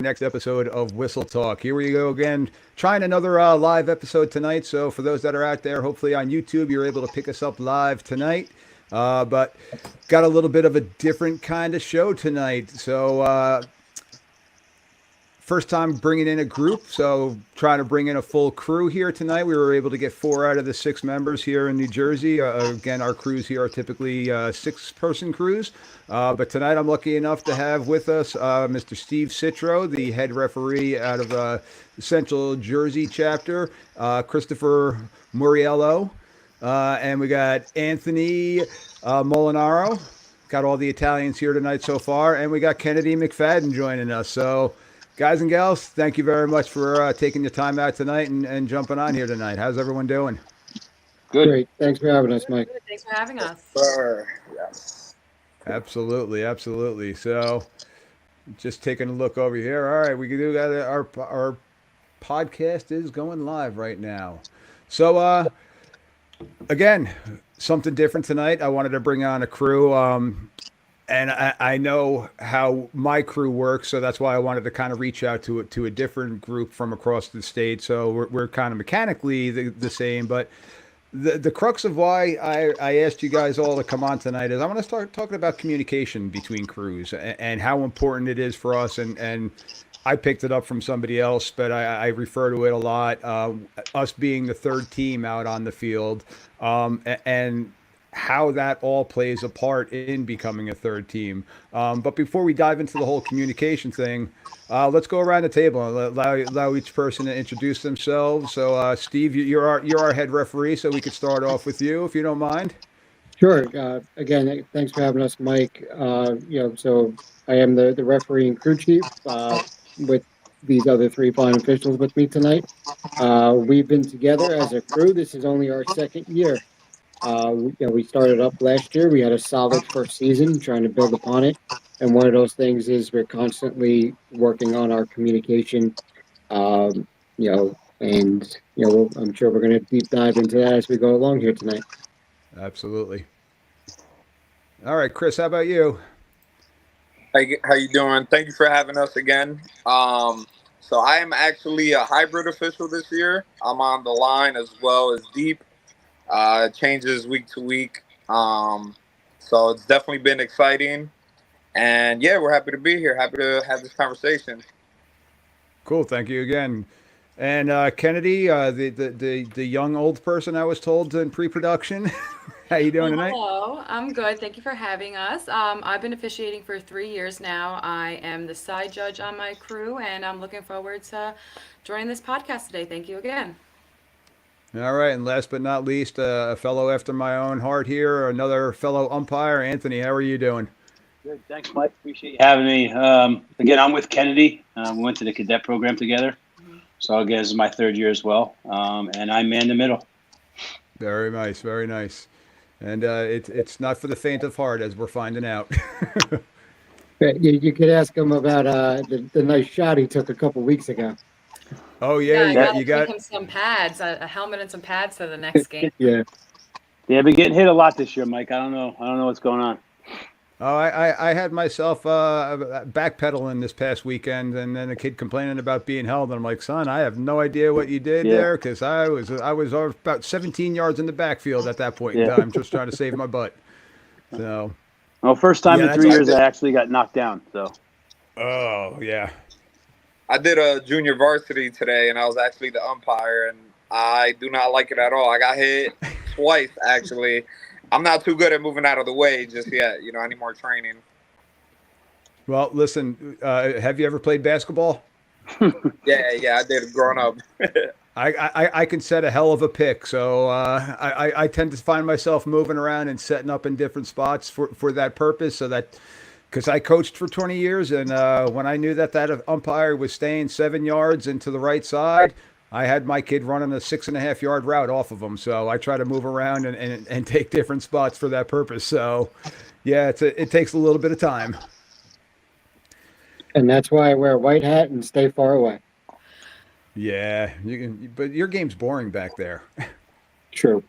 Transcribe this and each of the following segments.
next episode of Whistle Talk. Here we go again, trying another live episode tonight. So for those that are out there, hopefully on YouTube, you're able to pick us up live tonight. But got a little bit of a different kind of show tonight. So first time bringing in a group, so trying to bring in a full crew here tonight. We were able to get 4 out of the 6 members here in New Jersey. Again, our crews here are typically 6-person crews, but tonight I'm lucky enough to have with us Mr. Steve Citro, the head referee out of the Central Jersey chapter, Christopher Muriello, and we got Anthony Molinaro. Got all the Italians here tonight so far, and we got Kennedy McFadden joining us. So guys and gals, thank you very much for taking the time out tonight and jumping on here tonight. How's everyone doing? Good. Great. Thanks for having us, Mike. Good. Thanks for having us. Yes. Absolutely, absolutely. So just taking a look over here. All right, we do got our podcast is going live right now. So again, something different tonight. I wanted to bring on a crew. And I know how my crew works, so that's why I wanted to kind of reach out to a different group from across the state. So we're kind of mechanically the same, but the crux of why I asked you guys all to come on tonight is I want to start talking about communication between crews and how important it is for us. And I picked it up from somebody else, but I refer to it a lot. Us being the third team out on the field, and how that all plays a part in becoming a third team. But before we dive into the whole communication thing, let's go around the table and allow each person to introduce themselves. So, Steve, you're our head referee, so we could start off with you, if you don't mind. Sure. Again, thanks for having us, Mike. So I am the referee and crew chief with these other 3 fine officials with me tonight. We've been together as a crew. This is only our second year. We started up last year. We had a solid first season, trying to build upon it. And one of those things is we're constantly working on our communication. I'm sure we're going to deep dive into that as we go along here tonight. Absolutely. All right, Chris, how about you? How you doing? Thank you for having us again. So I am actually a hybrid official this year. I'm on the line as well as deep. It changes week to week. So it's definitely been exciting. And yeah, we're happy to be here. Happy to have this conversation. Cool. Thank you again. And Kennedy, the young old person I was told in pre-production. How you doing tonight? Hello, I'm good. Thank you for having us. I've been officiating for 3 years now. I am the side judge on my crew, and I'm looking forward to joining this podcast today. Thank you again. All right, and last but not least, a fellow after my own heart here, another fellow umpire, Anthony. How are you doing? Good, thanks, Mike. Appreciate you having me. Again, I'm with Kennedy. We went to the cadet program together, so again, this is my 3rd year as well, and I man the middle. Very nice, very nice. And it's not for the faint of heart, as we're finding out. You could ask him about the nice shot he took a couple weeks ago. Oh yeah, you got him some pads, a helmet and some pads for the next game. Yeah. I've been getting hit a lot this year, Mike. I don't know what's going on. Oh, I had myself backpedaling this past weekend, and then a kid complaining about being held, and I'm like, son, I have no idea what you did there, because I was about 17 yards in the backfield at that point in time, just trying to save my butt. So. Well, first time in 3 years I actually got knocked down. So. Oh yeah. I did a junior varsity today, and I was actually the umpire, and I do not like it at all. I got hit twice, actually. I'm not too good at moving out of the way just yet. I need more training. Well, listen, have you ever played basketball? Yeah, I did growing up. I can set a hell of a pick, so I tend to find myself moving around and setting up in different spots for that purpose, so that because I coached for 20 years, and when I knew that umpire was staying 7 yards into the right side, I had my kid running a 6.5 yard route off of him. So I try to move around and take different spots for that purpose. So yeah, it takes a little bit of time. And that's why I wear a white hat and stay far away. Yeah, but your game's boring back there. True.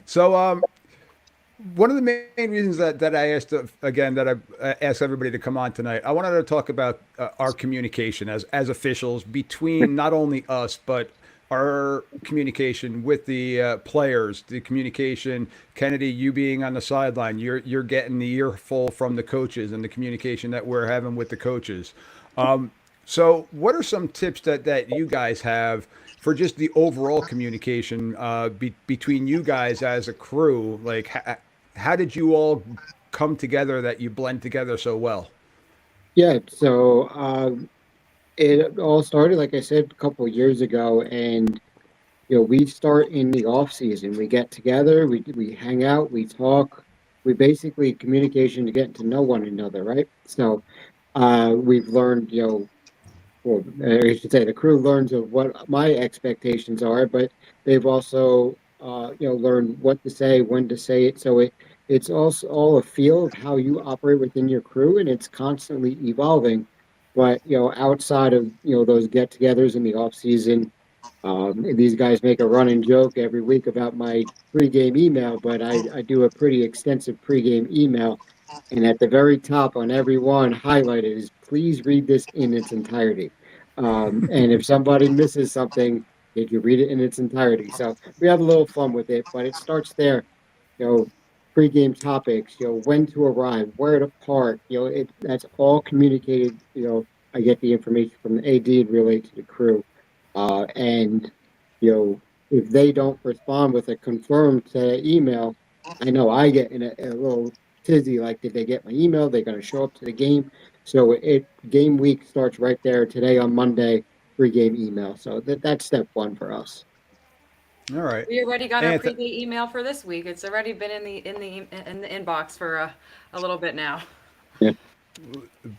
So one of the main reasons that I asked again that I asked everybody to come on tonight, I wanted to talk about our communication as officials between not only us but our communication with the players, the communication. Kennedy, you being on the sideline, you're getting the earful from the coaches and the communication that we're having with the coaches. So, what are some tips that you guys have for just the overall communication between you guys as a crew? Like, how did you all come together that you blend together so well? Yeah, so it all started, like I said, a couple of years ago, and we start in the off season. We get together, we hang out, we talk, we basically communication to get to know one another, right? So we've learned, well, I should say the crew learns of what my expectations are, but they've also, learned what to say, when to say it. So it's also all a feel of how you operate within your crew, and it's constantly evolving. But outside of those get-togethers in the off season, these guys make a running joke every week about my pregame email, but I do a pretty extensive pregame email. And at the very top on every one, highlighted is please read this in its entirety. And if somebody misses something, did you read it in its entirety? So we have a little fun with it, but it starts there. You know, pregame topics. When to arrive, where to park. That's all communicated. I get the information from the AD and relay to the crew. And if they don't respond with a confirmed email, I know I get in a little tizzy. Like, did they get my email? They're going to show up to the game. So game week starts right there today on Monday, pregame email. So that's step one for us. All right. We already got our Anth- pregame email for this week. It's already been in the inbox for a little bit now. Yeah.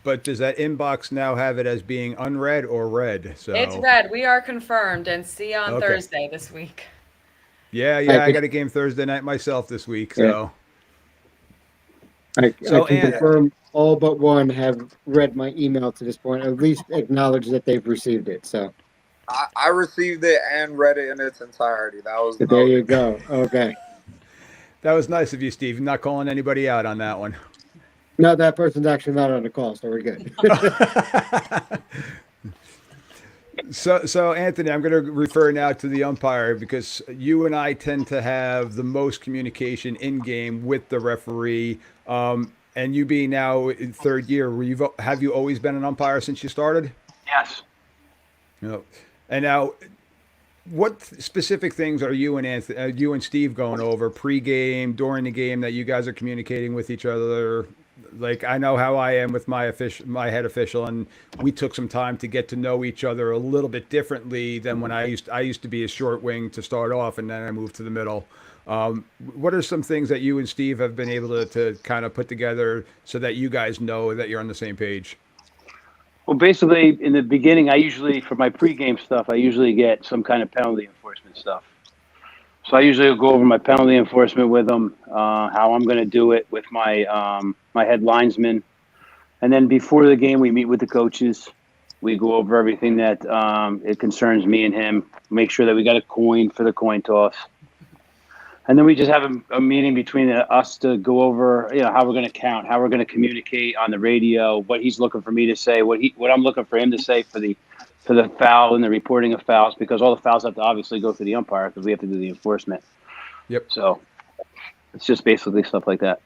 But does that inbox now have it as being unread or read? So It's red. We are confirmed, and see you on Okay. Thursday this week. Yeah, I got a game Thursday night myself this week. So I So, can Ann- confirm all but one have read my email to this point, at least acknowledge that they've received it. So I received it and read it in its entirety. That was there you go. Okay. that was nice of you, Steve. Not calling anybody out on that one. No, that person's actually not on the call, so we're good. So Anthony, I'm going to refer now to the umpire because you and I tend to have the most communication in game with the referee. And you being now in third year, have you always been an umpire since you started? Yes. No. And now, what specific things are you and you and Steve going over pregame, during the game that you guys are communicating with each other? Like, I know how I am with my head official, and we took some time to get to know each other a little bit differently than when I used to be a short wing to start off, and then I moved to the middle. What are some things that you and Steve have been able to kind of put together so that you guys know that you're on the same page? Well, basically, in the beginning, for my pregame stuff, I usually get some kind of penalty enforcement stuff. So I usually go over my penalty enforcement with them, how I'm going to do it with my my head linesman. And then before the game, we meet with the coaches. We go over everything that it concerns me and him, make sure that we got a coin for the coin toss. And then we just have a meeting between us to go over, how we're going to count, how we're going to communicate on the radio, what he's looking for me to say, what I'm looking for him to say for the foul and the reporting of fouls, because all the fouls have to obviously go through the umpire because we have to do the enforcement. Yep. So it's just basically stuff like that.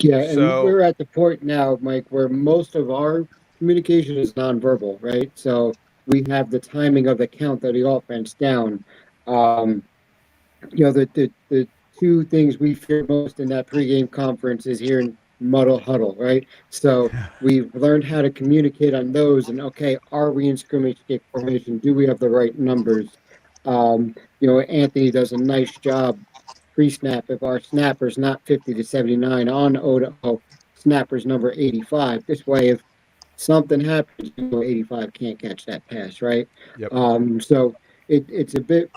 Yeah, and So- we're at the point now, Mike, where most of our communication is nonverbal, right? So we have the timing of the count of the offense down. The two things we fear most in that pregame conference is hearing muddle huddle, right? So we've learned how to communicate on those, and okay, are we in scrimmage kick formation? Do we have the right numbers? Anthony does a nice job pre-snap. If our snapper's not 50 to 79 on O, snapper's number 85. This way, if something happens, 85 can't catch that pass, right? Yep. So it's a bit,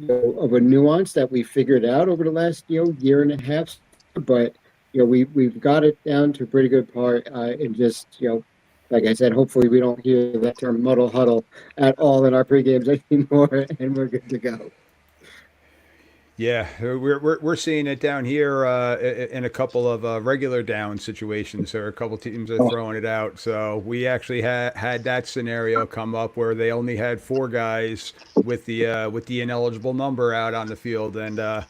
of a nuance that we figured out over the last, year and a half, but we've got it down to a pretty good part, and just, like I said, hopefully we don't hear that term muddle huddle at all in our pre-games anymore, and we're good to go. Yeah, we're seeing it down here in a couple of regular down situations. There are a couple teams that are throwing it out. So we actually had that scenario come up where they only had four guys with the ineligible number out on the field, and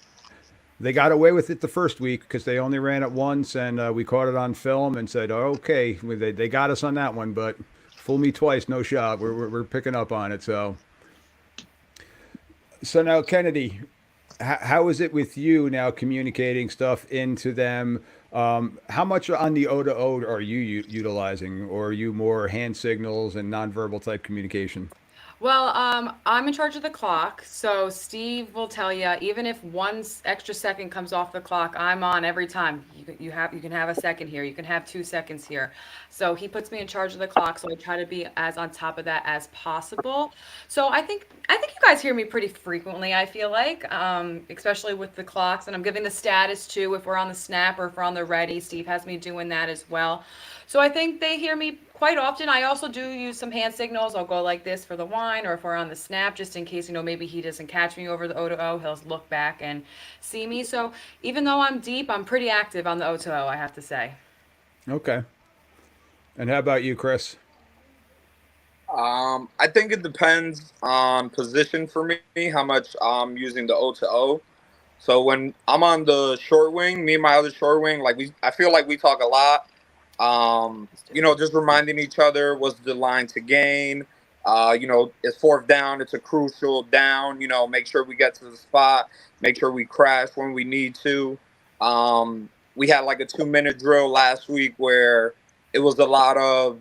they got away with it the first week because they only ran it once, and we caught it on film and said, oh, okay, they got us on that one, but fool me twice, no shot. We're picking up on it. So now, Kennedy, how is it with you now communicating stuff into them? How much on the O to O are you utilizing, or are you more hand signals and nonverbal type communication? Well, I'm in charge of the clock, so Steve will tell you, even if extra second comes off the clock, I'm on every time. You can have a second here, you can have 2 seconds here. So he puts me in charge of the clock, so I try to be as on top of that as possible. So I think you guys hear me pretty frequently, I feel like, especially with the clocks, and I'm giving the status too if we're on the snap or if we're on the ready. Steve has me doing that as well. So I think they hear me quite often. I also do use some hand signals. I'll go like this for the whine, or if we're on the snap, just in case, maybe he doesn't catch me over the O to O, he'll look back and see me. So even though I'm deep, I'm pretty active on the O to O, I have to say. Okay. And how about you, Chris? I think it depends on position for me, how much I'm using the O to O. So when I'm on the short wing, me and my other short wing, I feel like we talk a lot. Just reminding each other what's the line to gain. It's fourth down. It's a crucial down. Make sure we get to the spot. Make sure we crash when we need to. We had like a 2-minute drill last week where it was a lot of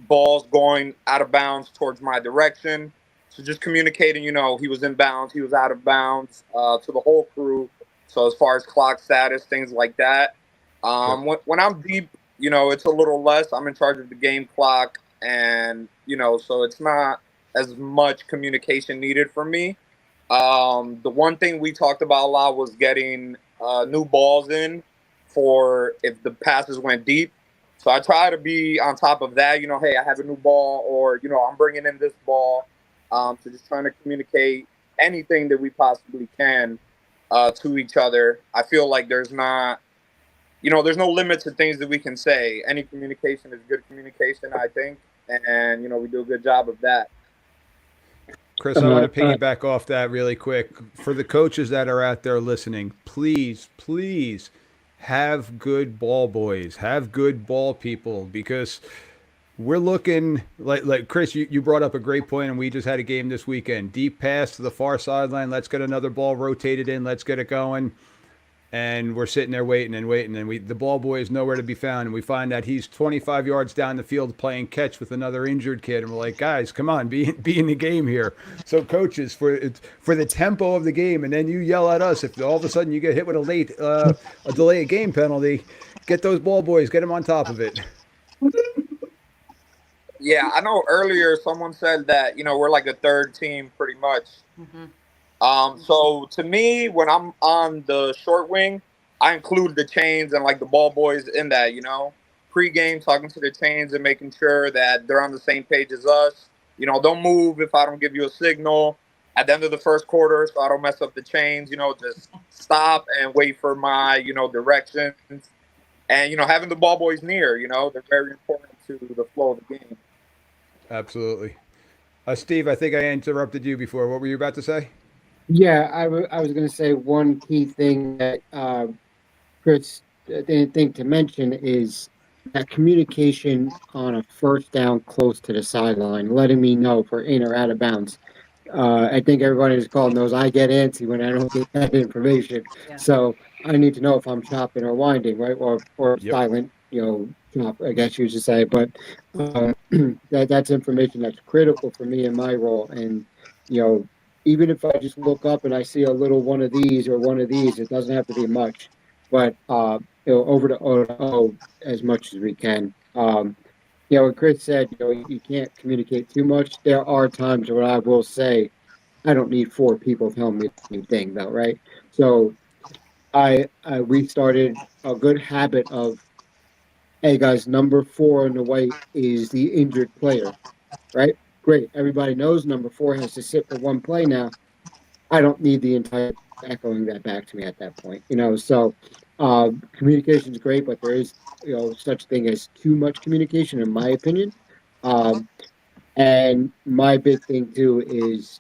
balls going out of bounds towards my direction. So just communicating, he was in bounds, he was out of bounds to the whole crew. So as far as clock status, things like that. When I'm deep, it's a little less. I'm in charge of the game clock, and so it's not as much communication needed for me. The one thing we talked about a lot was getting new balls in for if the passes went deep. So I try to be on top of that. Hey, I have a new ball, or I'm bringing in this ball. So just trying to communicate anything that we possibly can to each other. I feel like there's no limit to things that we can say. Any communication is good communication, I think. And, we do a good job of that. Chris, I want to piggyback off that really quick. For the coaches that are out there listening, please, please have good ball boys, have good ball people, because we're looking like Chris, you brought up a great point, and we just had a game this weekend. Deep pass to the far sideline. Let's get another ball rotated in. Let's get it going. And we're sitting there waiting, and the ball boy is nowhere to be found. And we find that he's 25 yards down the field playing catch with another injured kid. And we're like, guys, come on, be in the game here. So coaches, for the tempo of the game, and then you yell at us if all of a sudden you get hit with a delay of game penalty. Get those ball boys, get them on top of it. Yeah, I know earlier someone said that, we're like a third team pretty much. Mm-hmm. So to me, when I'm on the short wing, I include the chains and like the ball boys in that, pre-game talking to the chains and making sure that they're on the same page as us. Don't move if I don't give you a signal at the end of the first quarter, so I don't mess up the chains. Just stop and wait for my, directions. And, having the ball boys near, they're very important to the flow of the game. Absolutely. Steve, I think I interrupted you before. What were you about to say? Yeah, I was going to say one key thing that Chris didn't think to mention is that communication on a first down close to the sideline, letting me know if we're in or out of bounds. I think everybody who's called knows I get antsy when I don't get that information. Yeah. So I need to know if I'm chopping or winding, right? Or Yep. silent, chop, I guess you should say. But that's information that's critical for me in my role. And, even if I just look up and I see a little one of these or one of these, it doesn't have to be much. But, over to O as much as we can. What Chris said, you can't communicate too much. There are times where I will say, I don't need 4 people telling me the same thing, though, right? So we started a good habit of, hey, guys, number 4 in the white is the injured player, right? Great. Everybody knows number 4 has to sit for one play now. I don't need the entire echoing that back to me at that point. So communication is great, but there is such thing as too much communication, in my opinion. Um, and my big thing too is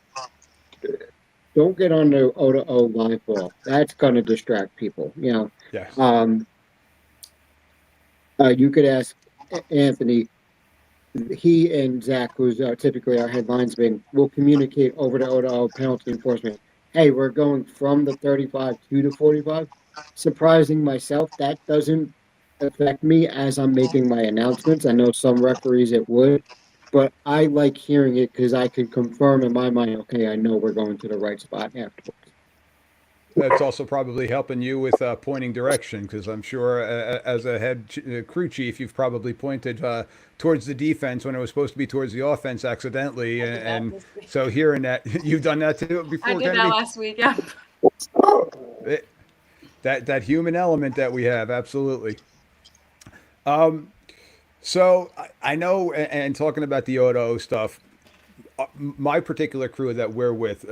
don't get on the O to O live ball. That's going to distract people. Yes. Um, you could ask Anthony. He and Zach, who's typically our head linesman, will communicate over to O to O penalty enforcement. Hey, we're going from the 35 to the 45. Surprising myself, that doesn't affect me as I'm making my announcements. I know some referees it would, but I like hearing it because I can confirm in my mind, okay, I know we're going to the right spot afterwards. That's also probably helping you with pointing direction, because I'm sure as a head crew chief, you've probably pointed towards the defense when it was supposed to be towards the offense accidentally. I did that And this week. so hearing that, you've done that too before, I did Kennedy? that last week. Yeah. That human element that we have, absolutely. So I know, and talking about the O stuff, my particular crew that we're with,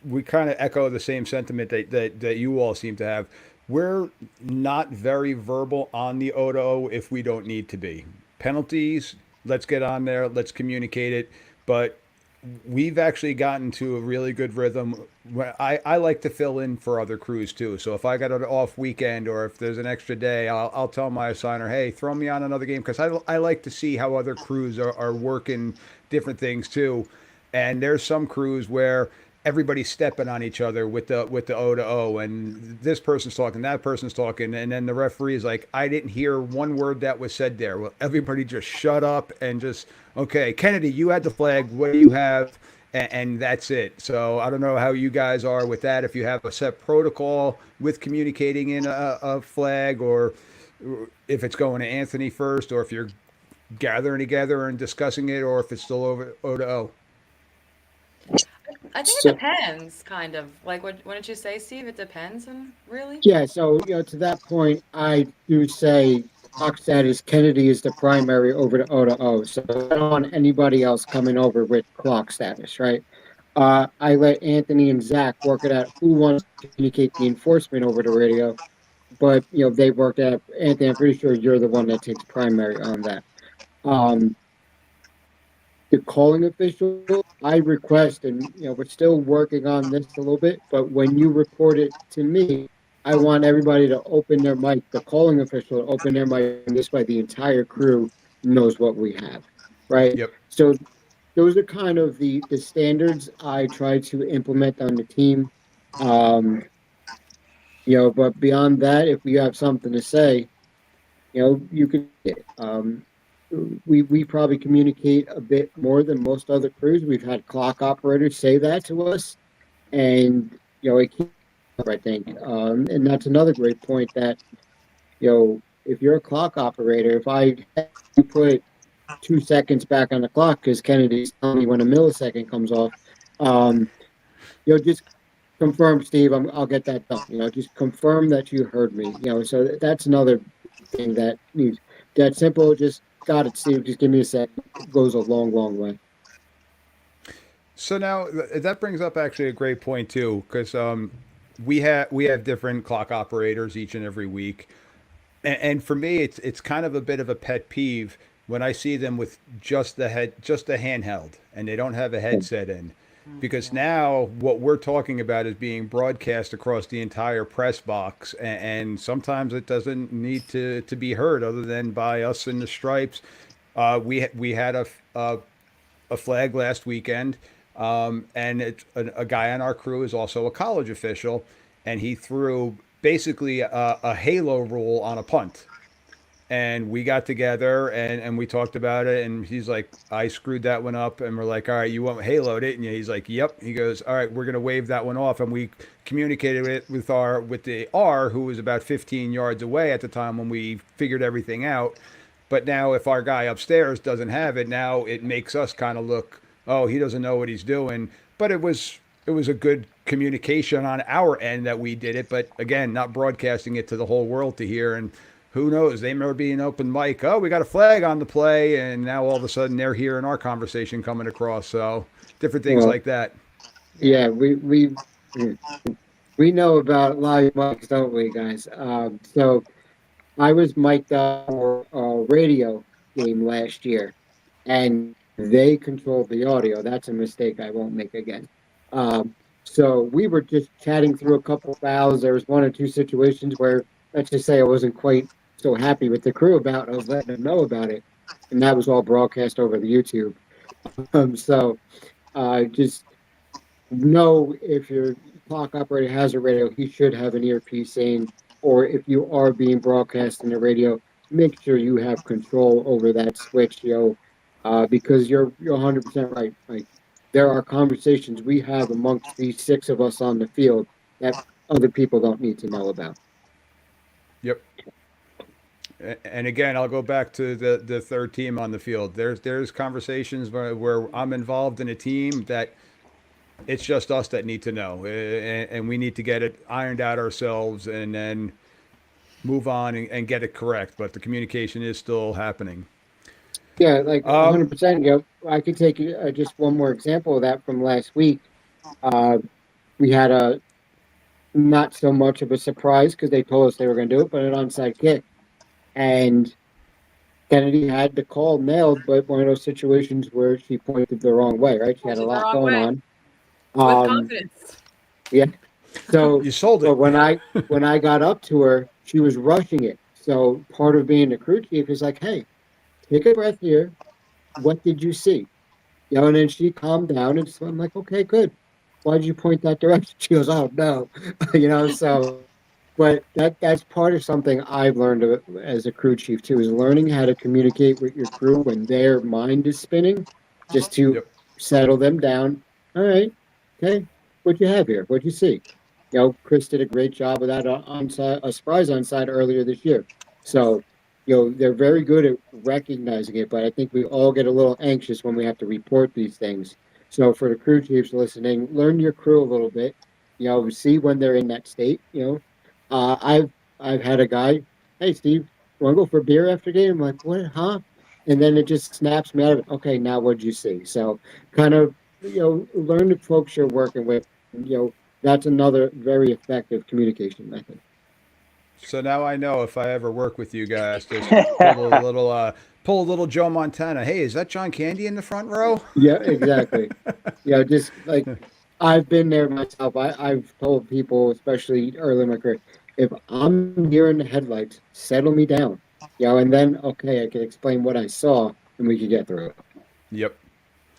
we kind of echo the same sentiment that you all seem to have. We're not very verbal on the O if we don't need to be. Penalties, let's get on there, let's communicate it. But we've actually gotten to a really good rhythm. I like to fill in for other crews too. So if I got an off weekend or if there's an extra day, I'll tell my assigner, hey, throw me on another game, because I like to see how other crews are working different things too. And there's some crews where everybody's stepping on each other with the O to O, and this person's talking, that person's talking, and then the referee is like, I didn't hear one word that was said there. Well, everybody just shut up and just, okay, Kennedy, you had the flag. What do you have? And that's it. So I don't know how you guys are with that. If you have a set protocol with communicating in a flag, or if it's going to Anthony first, or if you're gathering together and discussing it, or if it's still over O to O. I think So- it depends, kind of. Like, what did you say, Steve? It depends, and really? Yeah, so to that point, I do say clock status Kennedy is the primary over to O to O. So I don't want anybody else coming over with clock status, right? I let Anthony and Zach work it out who wants to communicate the enforcement over the radio, but they worked out. Anthony, I'm pretty sure you're the one that takes primary on that. The calling official, I request, and we're still working on this a little bit, but when you report it to me, I want everybody to open their mic, the calling official to open their mic, and this way the entire crew knows what we have, right? Yep. So those are kind of the standards I try to implement on the team. But beyond that, if you have something to say, you can. We probably communicate a bit more than most other crews. We've had clock operators say that to us, and it keeps up, I think. And that's another great point that if you're a clock operator, if I put 2 seconds back on the clock because Kennedy's telling me when a millisecond comes off, just confirm, Steve. I'll get that done. Just confirm that you heard me. So that's another thing that needs that simple. Just got it, Steve. Just give me a sec. It goes a long, long way. So now that brings up actually a great point too, because we have different clock operators each and every week, and for me, it's kind of a bit of a pet peeve when I see them with just the handheld, and they don't have a headset in, because now what we're talking about is being broadcast across the entire press box, and sometimes it doesn't need to be heard other than by us in the stripes. We had a flag last weekend, and it's a guy on our crew is also a college official, and he threw basically a halo rule on a punt. And we got together and we talked about it, and he's like, I screwed that one up, and we're like, all right, you went halo, didn't you? He's like, yep. He goes, all right, we're gonna waive that one off, and we communicated it with the R, who was about 15 yards away at the time when we figured everything out. But now if our guy upstairs doesn't have it, now it makes us kind of look, oh, he doesn't know what he's doing. But it was a good communication on our end that we did it, but again, not broadcasting it to the whole world to hear. And who knows, they may be an open mic. Oh, we got a flag on the play, and now all of a sudden they're hearing our conversation coming across. So different things like that. Yeah, we We know about live mics, don't we, guys? So I was mic'd up for a radio game last year, and they controlled the audio. That's a mistake I won't make again. Um, so we were just chatting through a couple fouls. There was one or two situations where, let's just say, I wasn't quite so happy with the crew about. I was letting them know about it, and that was all broadcast over the YouTube. So just know if your clock operator has a radio, he should have an earpiece in, or if you are being broadcast in the radio, make sure you have control over that switch, because you're 100% right. Like there are conversations we have amongst these six of us on the field that other people don't need to know about. Yep. And again, I'll go back to the third team on the field. There's conversations where I'm involved in a team that it's just us that need to know, and we need to get it ironed out ourselves, and then move on and get it correct. But the communication is still happening. Yeah, like Um, 100%. I could take just one more example of that from last week. Uh, we had a not so much of a surprise because they told us they were going to do it, but an onside kick. And Kennedy had the call nailed, but one of those situations where she pointed the wrong way, right? She had a Pointed the lot wrong going way. on. With Um, confidence. yeah. So, you sold but it. when I got up to her, she was rushing it. So part of being the crew chief is like, hey, take a breath here. What did you see? And then she calmed down, and so I'm like, okay, good. Why did you point that direction? She goes, oh no, So, but that's part of something I've learned as a crew chief too, is learning how to communicate with your crew when their mind is spinning, just to Yep. settle them down. All right, okay, what you have here? What you see? Chris did a great job of that onside, a surprise onside earlier this year. So they're very good at recognizing it, but I think we all get a little anxious when we have to report these things. So for the crew chiefs listening, learn your crew a little bit. See when they're in that state. I've had a guy, hey Steve, want to go for a beer after game? I'm like, what, huh? And then it just snaps me out of it. Okay, now what'd you see? So kind of learn the folks you're working with. That's another very effective communication method. So now I know if I ever work with you guys, just pull a little Joe Montana. Hey, is that John Candy in the front row? Yeah, exactly. Just like I've been there myself. I've told people, especially early in my career, if I'm hearing the headlights, settle me down. And then okay, I can explain what I saw and we can get through it. Yep.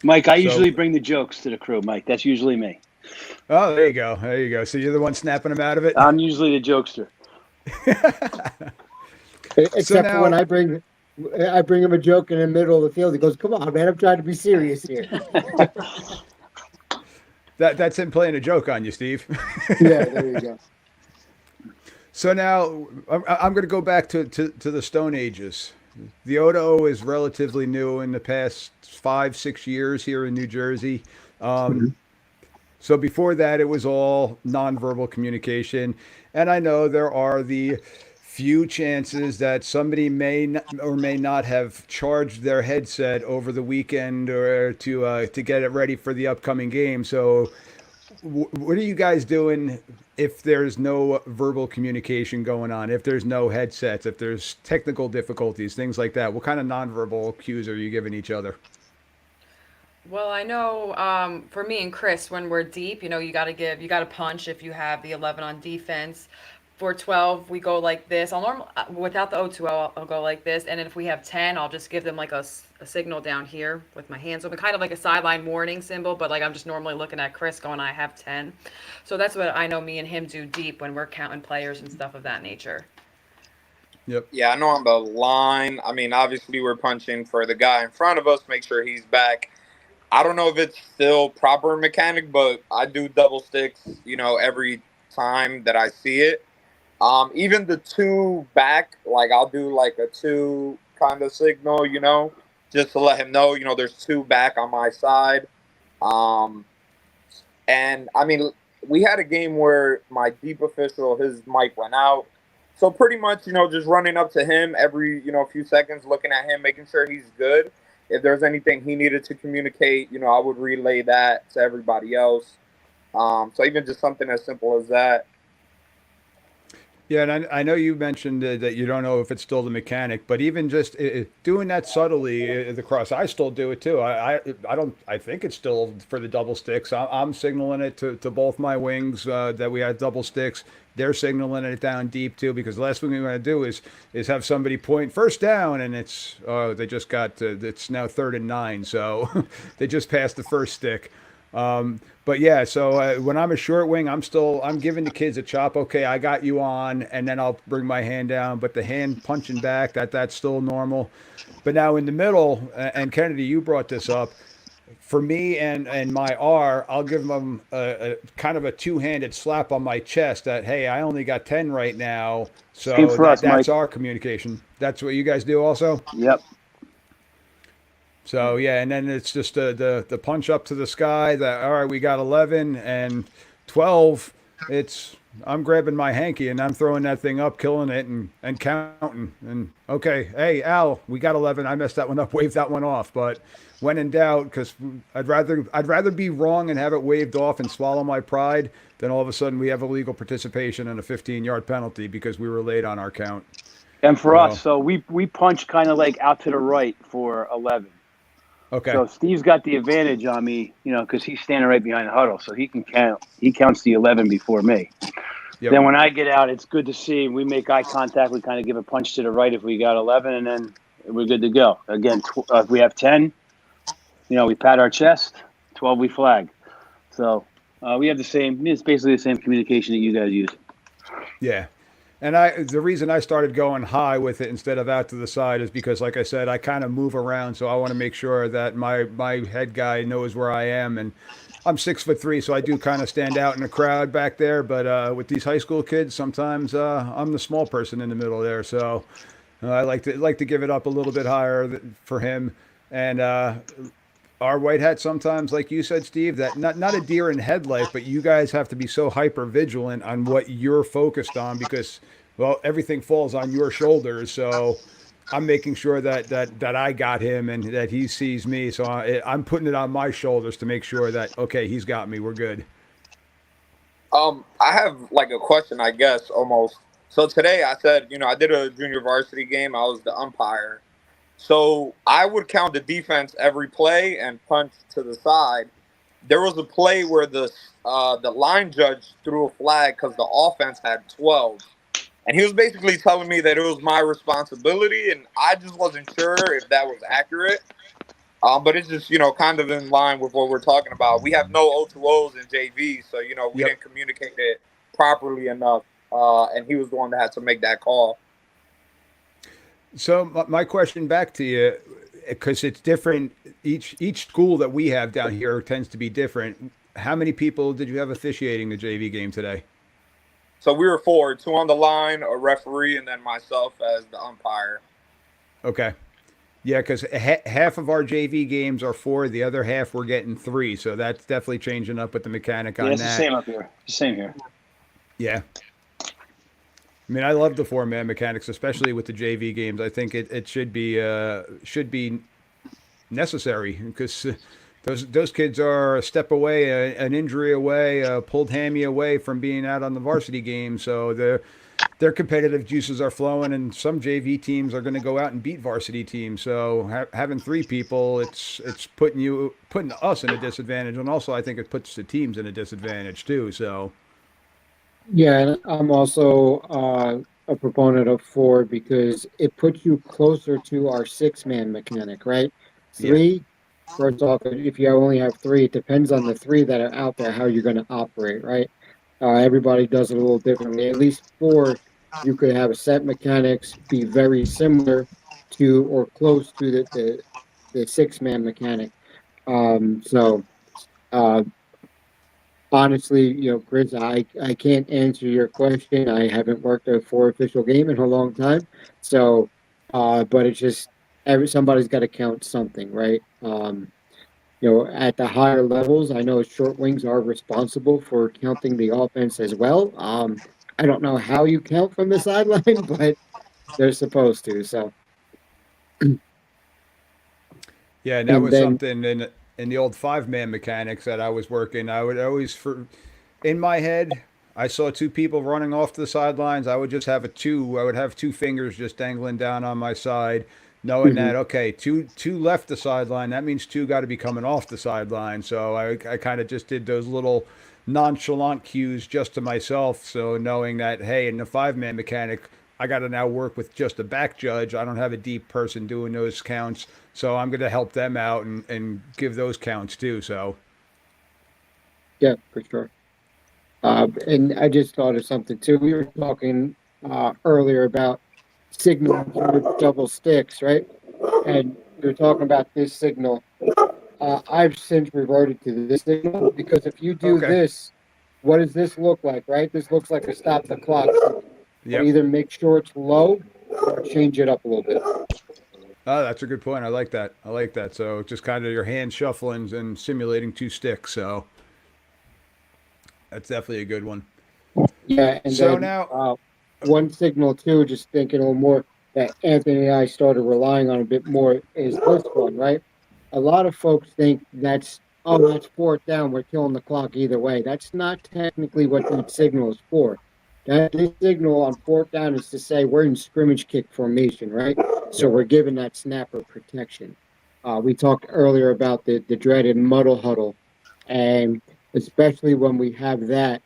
Mike, I So- usually bring the jokes to the crew. Mike, that's usually me. Oh, there you go. There you go. So you're the one snapping them out of it. I'm usually the jokester. Except for when now- I bring him a joke in the middle of the field. He goes, "Come on, man, I'm trying to be serious here." That's him playing a joke on you, Steve. Yeah, there you go. So now I'm going to go back to the Stone Ages. The Odo is relatively new in the past 5-6 years here in New Jersey. So before that, it was all nonverbal communication. And I know there are the few chances that somebody may or may not have charged their headset over the weekend or to get it ready for the upcoming game. So what are you guys doing if there's no verbal communication going on, if there's no headsets, if there's technical difficulties, things like that? What kind of nonverbal cues are you giving each other? Well, I know for me and Chris, when we're deep, you got to punch if you have the 11 on defense. For 12, we go like this. Without the O2, I'll go like this. And then if we have 10, I'll just give them like a signal down here with my hands open, kind of like a sideline warning symbol, but like I'm just normally looking at Chris going, I have 10. So that's what I know me and him do deep when we're counting players and stuff of that nature. Yep. Yeah, I know on the line, I mean, obviously we're punching for the guy in front of us, make sure he's back. I don't know if it's still proper mechanic, but I do double sticks, every time that I see it. Even the two back, like I'll do like a two kind of signal, just to let him know, there's two back on my side. And I mean, we had a game where my deep official, his mic went out. So pretty much, just running up to him every, few seconds, looking at him, making sure he's good. If there's anything he needed to communicate, I would relay that to everybody else. So even just something as simple as that. Yeah, and I know you mentioned that you don't know if it's still the mechanic, but even just doing that subtly, the cross, I still do it too. I don't. I think it's still for the double sticks. I'm signaling it to both my wings that we had double sticks. They're signaling it down deep too, because the last thing we want to do is have somebody point first down, and it's they just got it's now 3rd and 9, so they just passed the first stick. But yeah, so when I'm a short wing, I'm giving the kids a chop. Okay, I got you on, and then I'll bring my hand down. But the hand punching back, that's still normal. But now in the middle, and Kennedy, you brought this up. For me and my R, I'll give them a kind of a two-handed slap on my chest. That hey, I only got 10 right now. Same So for us, that's Mike. our communication. That's what you guys do also. Yep. So yeah, and then it's just the punch up to the sky. That all right, we got 11 and 12. It's I'm grabbing my hanky and I'm throwing that thing up, killing it, and counting. And okay, hey Al, we got 11. I messed that one up. Waved that one off. But when in doubt, because I'd rather be wrong and have it waved off and swallow my pride than all of a sudden we have illegal participation and a 15-yard penalty because we were late on our count. And for So, us, so we punch kind of like out to the right for 11. okay, So Steve's got the advantage on me, because he's standing right behind the huddle, so he can count. He counts the 11 before me. yep. Then when I get out, it's good to see. We make eye contact. We kind of give a punch to the right if we got 11, and then we're good to go. Again, if we have 10, we pat our chest. 12, we flag. So we have the same. It's basically the same communication that you guys use. Yeah. And the reason I started going high with it instead of out to the side is because, like I said, I kind of move around, so I want to make sure that my head guy knows where I am. And I'm 6'3", so I do kind of stand out in the crowd back there. But with these high school kids, sometimes I'm the small person in the middle there. So I like to give it up a little bit higher for him. And our white hat sometimes, like you said, Steve, that not a deer in headlight, but you guys have to be so hyper vigilant on what you're focused on because, well, everything falls on your shoulders. So I'm making sure that I got him and that he sees me. So I'm putting it on my shoulders to make sure that okay, he's got me. We're good. I have like a question, I guess, almost. So today I said, I did a junior varsity game. I was the umpire. So I would count the defense every play and punch to the side. There was a play where the line judge threw a flag because the offense had 12, and he was basically telling me that it was my responsibility, and I just wasn't sure if that was accurate. But it's just kind of in line with what we're talking about. We have no O2Os in JV, so we Yep. didn't communicate it properly enough, and he was the one that had to make that call. So my question back to you, because it's different. Each school that we have down here tends to be different. How many people did you have officiating the JV game today? So we were 4, 2 on the line, a referee, and then myself as the umpire. Okay. Yeah, because half of our JV games are 4, the other half we're getting 3. So that's definitely changing up with the mechanic on Yeah, it's the that. same up here. It's the same here. Yeah. I mean, I love the 4-man mechanics, especially with the JV games. I think it should be necessary because those kids are a step away, an injury away, a pulled hammy away from being out on the varsity game. So their competitive juices are flowing, and some JV teams are going to go out and beat varsity teams. So having 3 people, it's putting us in a disadvantage, and also I think it puts the teams in a disadvantage too. So. Yeah, and I'm also a proponent of 4 because it puts you closer to our 6-man mechanic, right? Yeah. 3, first off, if you only have 3, it depends on the 3 that are out there how you're going to operate, right? Everybody does it a little differently. At least 4, you could have a set mechanics be very similar to or close to the 6-man mechanic. So. Honestly, Chris, I can't answer your question. I haven't worked a 4 official game in a long time. So, but it's just somebody's got to count something, right? At the higher levels, I know short wings are responsible for counting the offense as well. I don't know how you count from the sideline, but they're supposed to. So, Yeah, and that and was then something. And in the old 5-man mechanics that I was working, I would always in my head, I saw two people running off to the sidelines. I would just have I would have two fingers just dangling down on my side, knowing Mhm. that okay, two left the sideline. That means two got to be coming off the sideline. So I kind of just did those little nonchalant cues just to myself. So knowing that hey, in the 5-man mechanic, I got to now work with just a back judge. I don't have a deep person doing those counts, so I'm going to help them out and give those counts too. So Yeah, for sure. And I just thought of something too. We were talking earlier about signal double sticks, right? And we were talking about this signal. I've since reverted to this signal because if you do okay, this, what does this look like, right? This looks like a stop the clock. So yep. either make sure it's low or change it up a little bit. Oh, that's a good point. I like that. I like that. So just kind of your hand shuffling and simulating two sticks. So that's definitely a good one. Yeah, and So then now, one signal too, just thinking a little more that Anthony and I started relying on a bit more is this one, right? A lot of folks think that's fourth down, we're killing the clock either way. That's not technically what that signal is for. That this signal on fourth down is to say we're in scrimmage kick formation, right? So yep, we're giving that snapper protection. We talked earlier about the dreaded muddle huddle, and especially when we have that,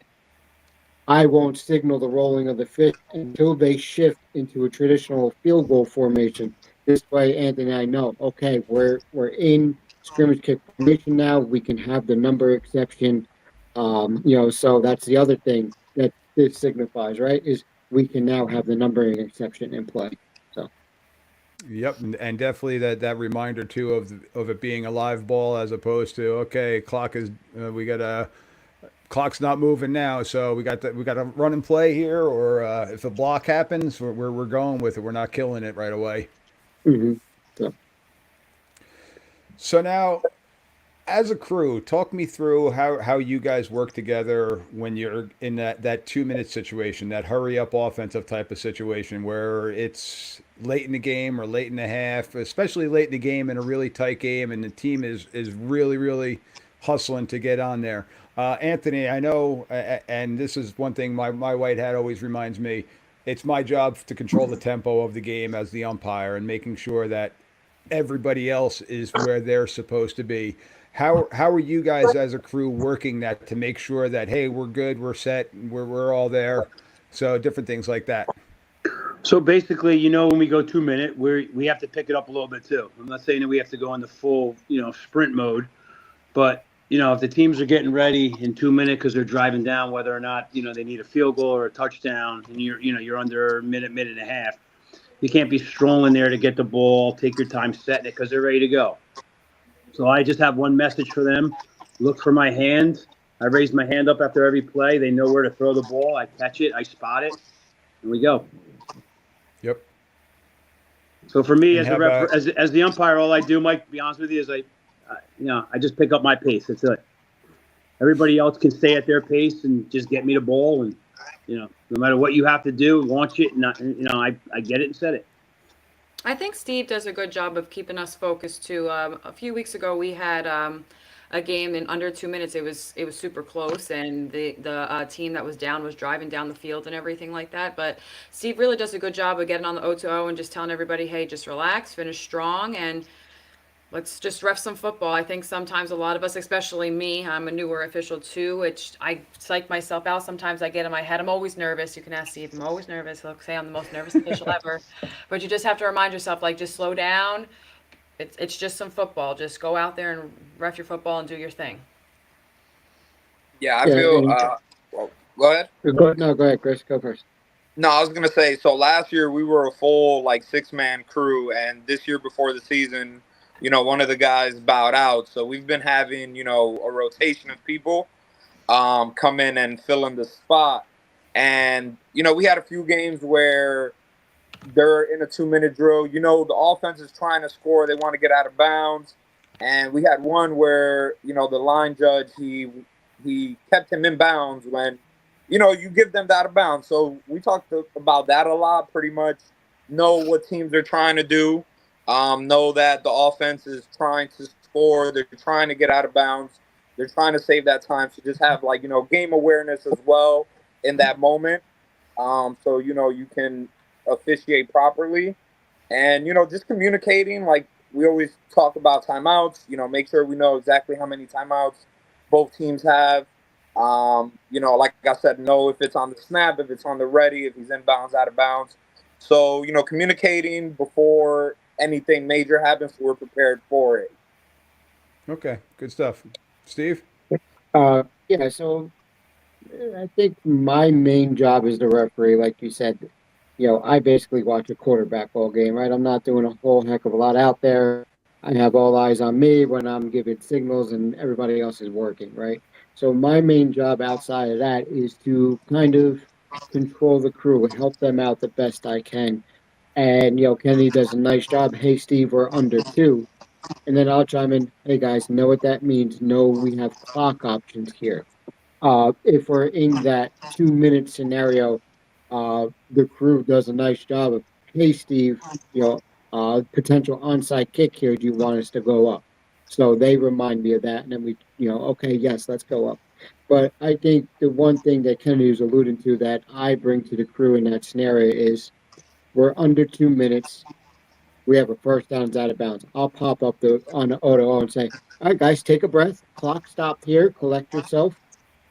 I won't signal the rolling of the fish until they shift into a traditional field goal formation. This way, Anthony and I know, okay, we're in scrimmage kick formation now. We can have the number exception. So that's the other thing that this signifies, right? Is we can now have the numbering exception in play. So yep, and definitely that reminder too of it being a live ball as opposed to okay, clock is we got a clock's not moving now, so we got to run and play here, or if a block happens, we're going with it. We're not killing it right away. mhm. So So now, as a crew, talk me through how you guys work together when you're in that 2 minute situation, that hurry up offensive type of situation where it's late in the game or late in the half, especially late in the game in a really tight game, and the team is really hustling to get on there. Anthony, I know, and this is one thing my white hat always reminds me. It's my job to control the tempo of the game as the umpire and making sure that everybody else is where they're supposed to be. How are you guys as a crew working that to make sure that hey, we're good, we're set, we're all there? So different things like that. So basically, when we go 2 minute, we have to pick it up a little bit too. I'm not saying that we have to go in the full, sprint mode, but if the teams are getting ready in 2 minutes because they're driving down, whether or not they need a field goal or a touchdown, and you're under a minute and a half, you can't be strolling there to get the ball, take your time setting it because they're ready to go. So I just have one message for them: look for my hand. I raise my hand up after every play. They know where to throw the ball. I catch it, I spot it, and we go. Yep. So for me, And as how the ref, about as the umpire, all I do, Mike, to be honest with you, is I just pick up my pace. That's it. Everybody else can stay at their pace and just get me the ball, and no matter what you have to do, launch it, and I get it and set it. I think Steve does a good job of keeping us focused too. A few weeks ago, we had a game in under 2 minutes. It was super close, and the team that was down was driving down the field and everything like that. But Steve really does a good job of getting on the O2O and just telling everybody, hey, just relax, finish strong, and let's just ref some football. I think sometimes a lot of us, especially me, I'm a newer official too, which I psych myself out. Sometimes I get in my head. I'm always nervous. You can ask Steve. I'm always nervous. He'll say I'm the most nervous official ever. But you just have to remind yourself, like, just slow down. It's just some football. Just go out there and ref your football and do your thing. Yeah, I yeah, feel. and Well, go ahead. go ahead, Chris. Go first. No, I was gonna say. So last year we were a full 6-man crew, and this year before the season, one of the guys bowed out. So we've been having a rotation of people come in and fill in the spot. And we had a few games where they're in a 2-minute drill. The offense is trying to score. They want to get out of bounds. And we had one where, the line judge, he kept him in bounds when, you give them that out of bounds. So we talked about that a lot, pretty much know what teams are trying to do. Know that the offense is trying to score. They're trying to get out of bounds. They're trying to save that time. So just have game awareness as well in that moment. So you can officiate properly, and just communicating. Like we always talk about timeouts. Make sure we know exactly how many timeouts both teams have. Like I said, know if it's on the snap, if it's on the ready, if he's inbounds, out of bounds. So, communicating before anything major happens, so we're prepared for it. Okay, good stuff. Steve? Yeah, so I think my main job as the referee, like you said, I basically watch a quarterback ball game, right? I'm not doing a whole heck of a lot out there. I have all eyes on me when I'm giving signals and everybody else is working, right? So my main job outside of that is to kind of control the crew and help them out the best I can. And, Kenny does a nice job. Hey, Steve, we're under two. And then I'll chime in, hey, guys, know what that means? No, we have clock options here. If we're in that 2-minute scenario, the crew does a nice job of, hey, Steve, potential onside kick here. Do you want us to go up? So they remind me of that. And then we, okay, yes, let's go up. But I think the one thing that Kennedy was alluding to that I bring to the crew in that scenario is we're under 2 minutes. We have a first down, it's out of bounds. I'll pop up on the auto and say, all right, guys, take a breath. Clock stopped here. Collect yourself.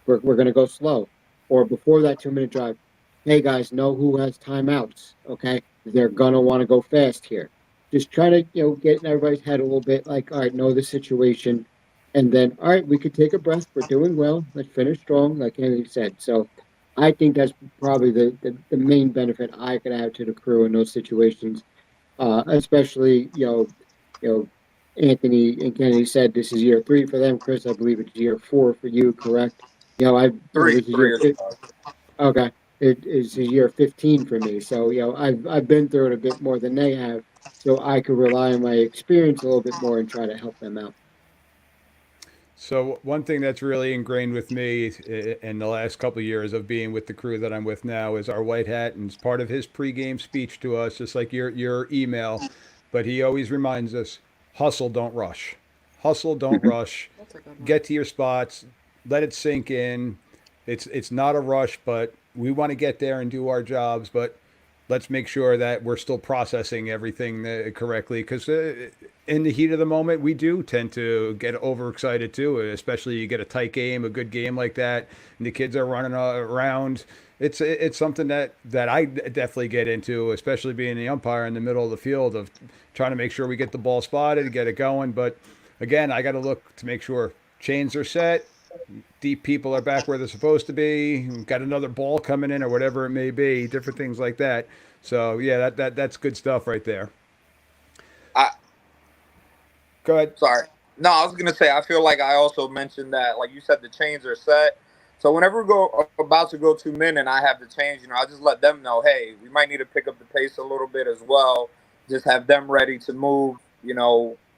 We're going to go slow. Or before that 2-minute drive, hey, guys, know who has timeouts, okay? They're going to want to go fast here. Just try to, get in everybody's head a little bit, like, all right, know the situation. And then, all right, we could take a breath. We're doing well. Let's finish strong, like Andy said. So I think that's probably the main benefit I could add to the crew in those situations. Especially, Anthony and Kennedy said this is year 3 for them. Chris, I believe it's year 4 for you, correct? Three. Okay, it is year 15 for me. So I've been through it a bit more than they have, so I could rely on my experience a little bit more and try to help them out. So one thing that's really ingrained with me in the last couple of years of being with the crew that I'm with now is our white hat, and it's part of his pregame speech to us, just like your email. But he always reminds us: hustle, don't rush. Hustle, don't rush. That's a good one. Get to your spots. Let it sink in. It's not a rush, but we want to get there and do our jobs. But let's make sure that we're still processing everything correctly, because in the heat of the moment, we do tend to get overexcited too, especially you get a tight game, a good game like that, and the kids are running around. It's something that I definitely get into, especially being the umpire in the middle of the field, of trying to make sure we get the ball spotted and get it going. But again, I got to look to make sure chains are set, deep people are back where they're supposed to be, got another ball coming in or whatever it may be, different things like that. So yeah, that's good stuff right there. Go ahead. Sorry. No, I was gonna say I feel like I also mentioned that, like you said, the chains are set. So whenever we're about to go 2 minutes and I have the change, I just let them know, hey, we might need to pick up the pace a little bit as well. Just have them ready to move.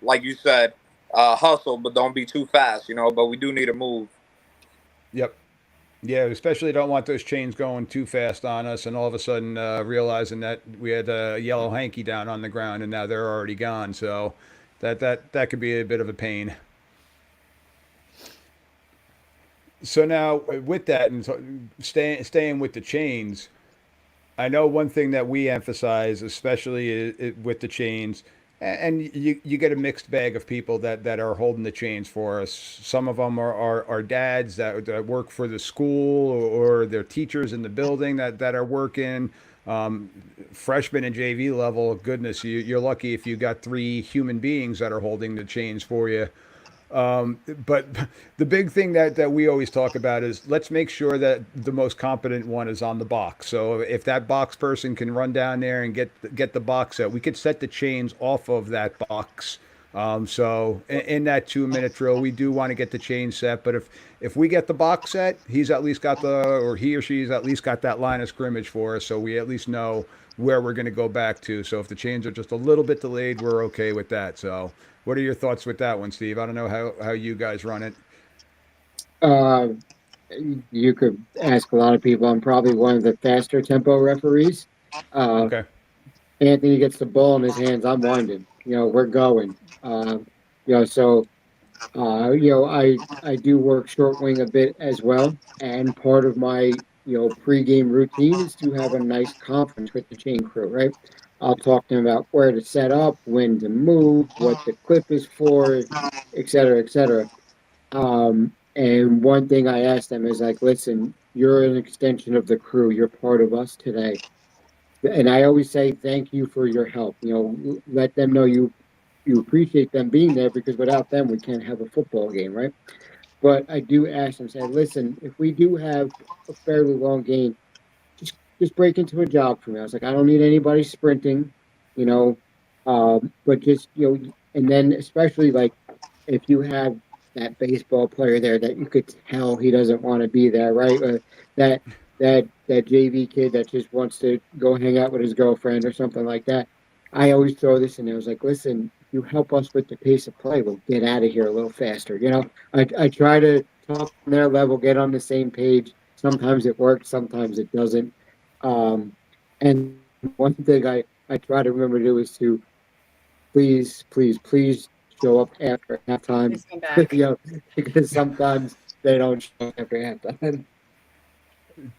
Like you said, hustle, but don't be too fast. But we do need to move. Yep. Yeah, especially don't want those chains going too fast on us, and all of a sudden realizing that we had a yellow hanky down on the ground, and now they're already gone. So that could be a bit of a pain. So now with that, and so staying with the chains, I know one thing that we emphasize, especially with the chains, and you get a mixed bag of people that are holding the chains for us. Some of them are dads that work for the school, or they're teachers in the building that are working. Freshman and JV level, goodness, you're lucky if you got 3 human beings that are holding the chains for you. But the big thing that we always talk about is let's make sure that the most competent one is on the box. So if that box person can run down there and get the box set, we could set the chains off of that box. So in that 2-minute drill, we do want to get the chain set. But if we get the box set, he's at least got or he or she's at least got that line of scrimmage for us, so we at least know where we're going to go back to. So if the chains are just a little bit delayed, we're okay with that. So what are your thoughts with that one, Steve? I don't know how you guys run it. You could ask a lot of people. I'm probably one of the faster tempo referees. Okay. Anthony gets the ball in his hands. I'm winding. We're going. So I do work short wing a bit as well, and part of my pregame routine is to have a nice conference with the chain crew. Right, I'll talk to them about where to set up, when to move, what the clip is for, et cetera, et cetera. And one thing I ask them is like, listen, you're an extension of the crew. You're part of us today. And I always say thank you for your help. Let them know you appreciate them being there, because without them we can't have a football game, right? But I do ask them, say, listen, if we do have a fairly long game, just break into a jog for me. I was like, I don't need anybody sprinting, you know, but just and then especially like if you have that baseball player there that you could tell he doesn't want to be there, right? That that JV kid that just wants to go hang out with his girlfriend or something like that. I always throw this in there. I was like, listen, if you help us with the pace of play, we'll get out of here a little faster. I try to talk on their level, get on the same page. Sometimes it works, sometimes it doesn't. And one thing I try to remember to do is to please show up after halftime. Please come back. Because sometimes they don't show up after halftime.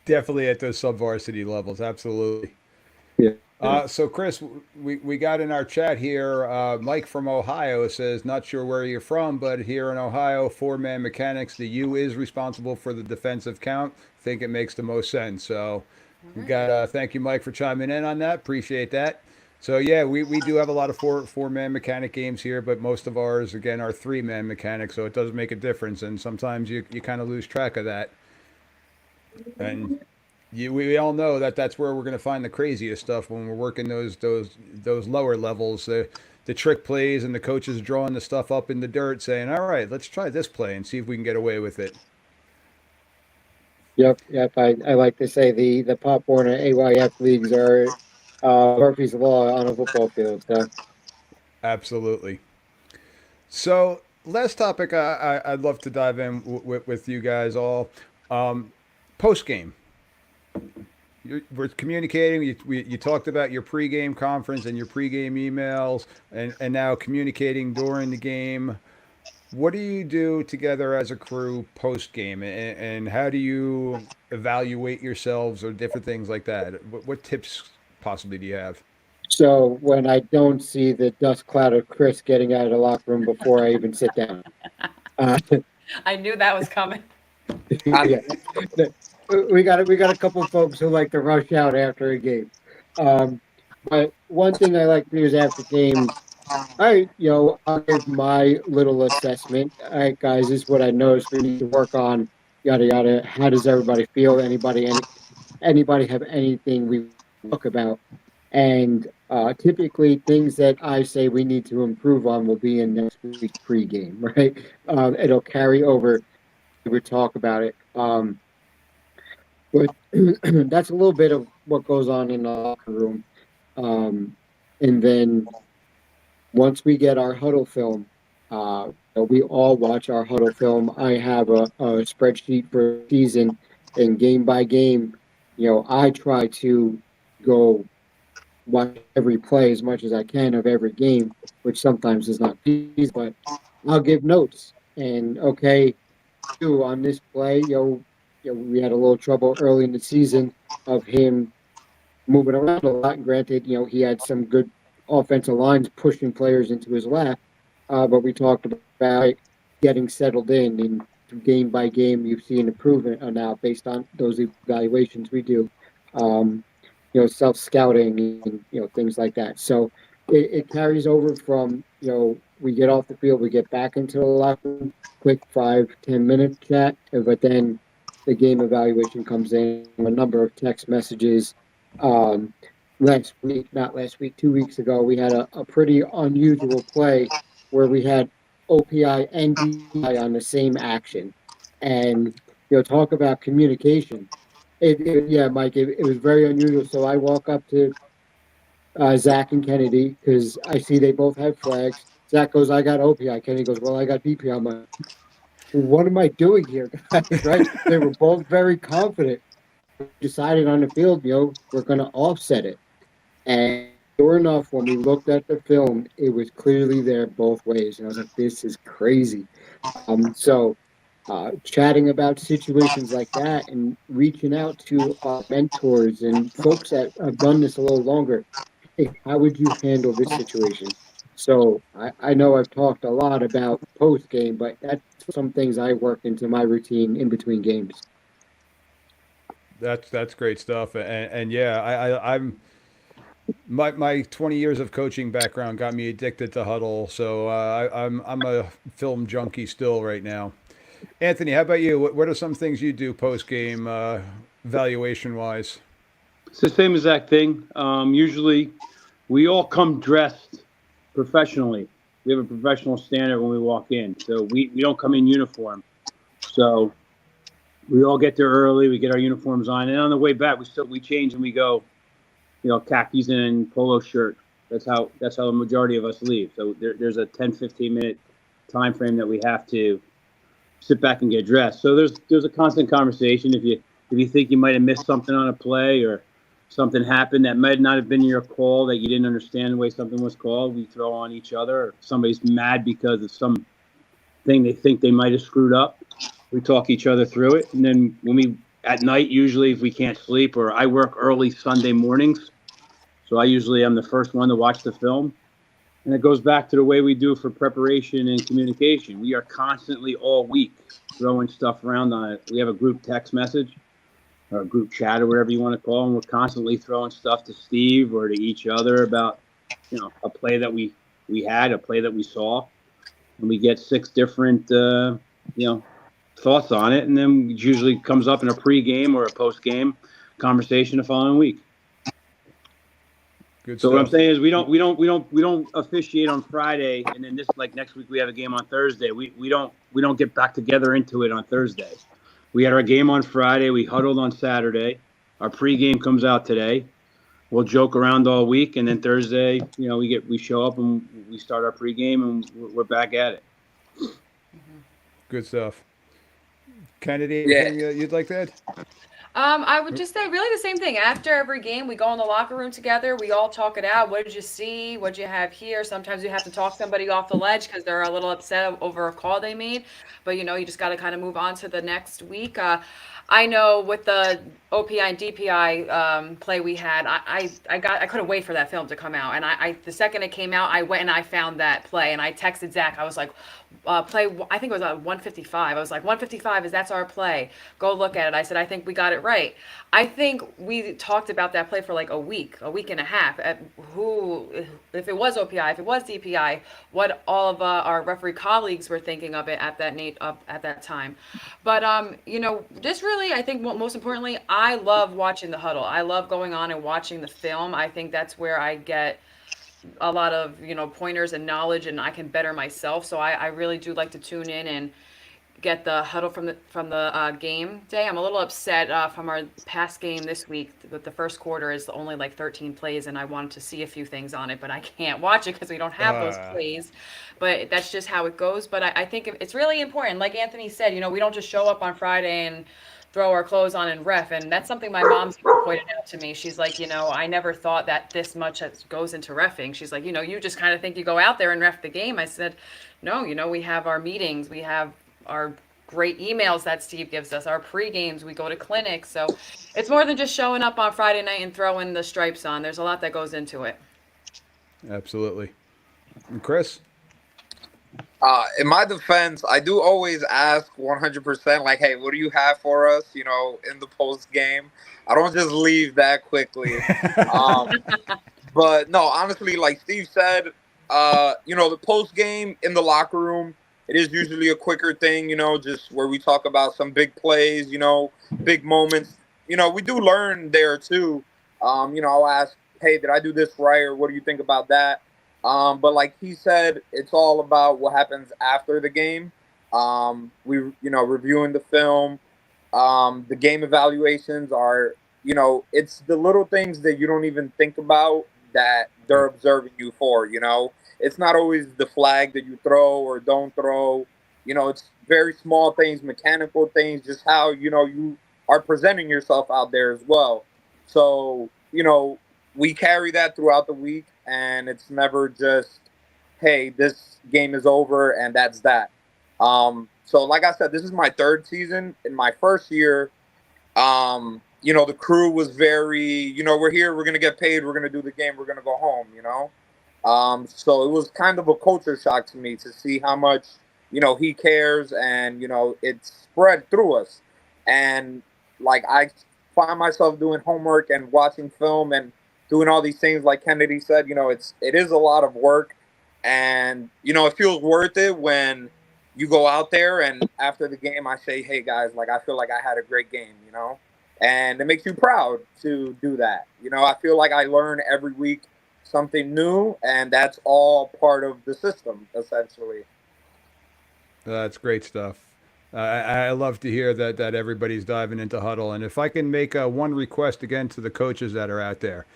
Definitely at those sub-varsity levels, absolutely. Yeah. So Chris, we got in our chat here. Mike from Ohio says, not sure where you're from, but here in Ohio, four-man mechanics, the U is responsible for the defensive count. Think it makes the most sense. So we got thank you, Mike, for chiming in on that. Appreciate that. So yeah, we do have a lot of four-man mechanic games here, but most of ours again are three-man mechanics, so it does make a difference, and sometimes you kind of lose track of that. And we all know that that's where we're going to find the craziest stuff when we're working those lower levels. The trick plays and the coaches drawing the stuff up in the dirt, saying, "All right, let's try this play and see if we can get away with it." Yep. I like to say the Pop Warner AYF leagues are Murphy's Law on a football field. So. Absolutely. So last topic I'd love to dive in with you guys all. Post game. We're communicating. You talked about your pregame conference and your pregame emails, and now communicating during the game. What do you do together as a crew post game, and how do you evaluate yourselves or different things like that? What tips possibly do you have? So when I don't see the dust cloud of Chris getting out of the locker room before I even sit down. I knew that was coming. Yeah. We got a couple of folks who like to rush out after a game. But one thing I like to do is after game, I'll give my little assessment. All right, guys, this is what I noticed we need to work on. Yada yada. How does everybody feel? Anybody have anything we talk about? And typically, things that I say we need to improve on will be in next week's pregame. Right? It'll carry over. We talk about it. But that's a little bit of what goes on in the locker room. And then once we get our huddle film, we all watch our huddle film. I have a spreadsheet for season, and game by game, I try to go watch every play as much as I can of every game, which sometimes is not easy, but I'll give notes. And okay, on this play, we had a little trouble early in the season of him moving around a lot. And granted, he had some good offensive lines pushing players into his lap, but we talked about getting settled in, and game by game, you see an improvement now based on those evaluations we do. Self-scouting and things like that. So it carries over from we get off the field, we get back into the locker room, quick 5-10 minute chat, but then the game evaluation comes in, a number of text messages. Last week, not last week, 2 weeks ago, we had a pretty unusual play where we had OPI and DI on the same action. And, talk about communication. Mike, it was very unusual. So I walk up to Zach and Kennedy because I see they both have flags. Zach goes, I got OPI. Kennedy goes, well, I got DPI. I'm like, what am I doing here, guys? Right? They were both very confident. We decided on the field, we're going to offset it. And sure enough, when we looked at the film, it was clearly there both ways. And I was like, this is crazy. So chatting about situations like that and reaching out to our mentors and folks that have done this a little longer. Hey, how would you handle this situation? So I know I've talked a lot about post game, but that's some things I work into my routine in between games. That's great stuff. And yeah, I'm my 20 years of coaching background got me addicted to huddle. So I'm a film junkie still right now. Anthony, how about you? What are some things you do post game valuation wise? It's the same exact thing. Usually, we all come dressed professionally. We have a professional standard when we walk in, so we don't come in uniform. So we all get there early. We get our uniforms on, and on the way back, we change and we go, khakis and polo shirt. That's how the majority of us leave. So there's a 10-15 minute time frame that we have to sit back and get dressed. So there's a constant conversation. If you think you might have missed something on a play or something happened that might not have been your call, that you didn't understand the way something was called, we throw on each other. Or somebody's mad because of some thing they think they might have screwed up. We talk each other through it. And then at night, usually if we can't sleep, or I work early Sunday mornings, so I usually am the first one to watch the film. And it goes back to the way we do for preparation and communication. We are constantly all week throwing stuff around on it. We have a group text message or a group chat or whatever you want to call them. We're constantly throwing stuff to Steve or to each other about, a play that we had, a play that we saw. And we get 6 different, thoughts on it. And then it usually comes up in a pre-game or a post-game conversation the following week. Good So stuff. what I'm saying is we don't officiate on Friday, and then next week we have a game on Thursday. We don't get back together into it on Thursday. We had our game on Friday. We huddled on Saturday. Our pregame comes out today. We'll joke around all week, and then Thursday, we show up and we start our pregame, and we're back at it. Good stuff. Kennedy, Yeah. anything you'd like to add? I would just say really the same thing. After every game, we go in the locker room together. We all talk it out. What did you see? What did you have here? Sometimes you have to talk somebody off the ledge because they're a little upset over a call they made. But, you just got to kind of move on to the next week. I know with the OPI and DPI play we had, I couldn't wait for that film to come out. And I the second it came out, I went and I found that play. And I texted Zach. I was like, play, I think it was 155. I was like, 155 that's our play. Go look at it. I said, I think we got it right. I think we talked about that play for like a week and a half. If it was OPI, if it was DPI, what all of our referee colleagues were thinking of it at that time. But just really, I think most importantly, I love watching the huddle. I love going on and watching the film. I think that's where I get a lot of pointers and knowledge, and I can better myself. So I really do like to tune in and get the huddle from the game day. I'm a little upset from our past game this week. But the first quarter is only like 13 plays, and I wanted to see a few things on it, but I can't watch it because we don't have those plays. But that's just how it goes. But I think it's really important. Like Anthony said, we don't just show up on Friday and throw our clothes on and ref. And that's something my mom's pointed out to me. She's like, I never thought that this much goes into reffing. She's like, you just kind of think you go out there and ref the game. I said, no, we have our meetings. We have our great emails that Steve gives us, our pre-games, we go to clinics. So it's more than just showing up on Friday night and throwing the stripes on. There's a lot that goes into it. Absolutely. And Chris? In my defense, I do always ask 100%, like, hey, what do you have for us, in the post game? I don't just leave that quickly. But no, honestly, like Steve said, the post game in the locker room, it is usually a quicker thing, just where we talk about some big plays, big moments. We do learn there too. I'll ask, hey, did I do this right? Or what do you think about that? But like he said, it's all about what happens after the game. Reviewing the film. The game evaluations are, it's the little things that you don't even think about that they're observing you for, It's not always the flag that you throw or don't throw. It's very small things, mechanical things, just how, you are presenting yourself out there as well. So, we carry that throughout the week, and it's never just, hey, this game is over and that's that. So like I said, this is my third season. In my first year, the crew was very, we're here, we're gonna get paid, we're gonna do the game, we're gonna go home, So it was kind of a culture shock to me to see how much, he cares, and it's spread through us. And like I find myself doing homework and watching film and doing all these things like Kennedy said, it is a lot of work, and it feels worth it when you go out there and after the game I say, hey guys, like I feel like I had a great game, and it makes you proud to do that. I feel like I learn every week something new, and that's all part of the system essentially. That's great stuff. I love to hear that everybody's diving into huddle. And if I can make one request again to the coaches that are out there,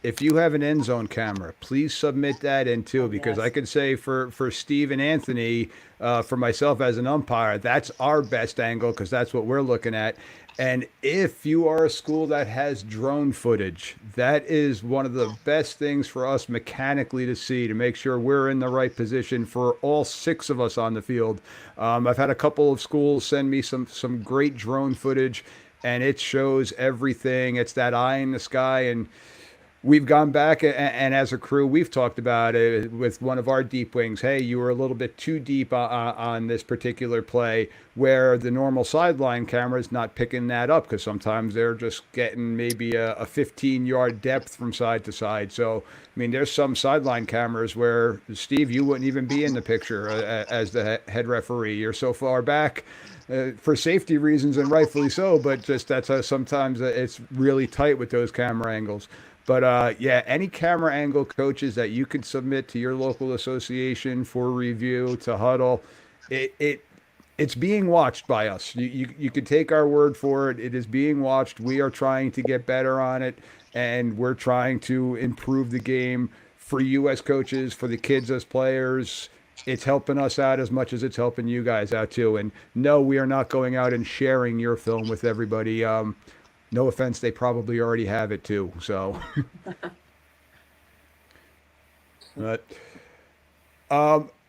if you have an end zone camera, please submit that in too, because I could say for Steve and Anthony, for myself as an umpire, that's our best angle because that's what we're looking at. And if you are a school that has drone footage, that is one of the best things for us mechanically to see to make sure we're in the right position for all 6 of us on the field. I've had a couple of schools send me some great drone footage, and it shows everything. It's that eye in the sky, and we've gone back and as a crew, we've talked about it with one of our deep wings. Hey, you were a little bit too deep on this particular play, where the normal sideline camera is not picking that up because sometimes they're just getting maybe a 15-yard depth from side to side. So, I mean, there's some sideline cameras where, Steve, you wouldn't even be in the picture as the head referee. You're so far back. For safety reasons, and rightfully so, but just that's how sometimes it's really tight with those camera angles. But yeah, any camera angle, coaches, that you could submit to your local association for review to huddle, it's being watched by us. You could take our word for it. It is being watched. We are trying to get better on it, and we're trying to improve the game for you as coaches, for the kids as players. It's helping us out as much as it's helping you guys out too. And no, we are not going out and sharing your film with everybody. No offense, they probably already have it too. So, but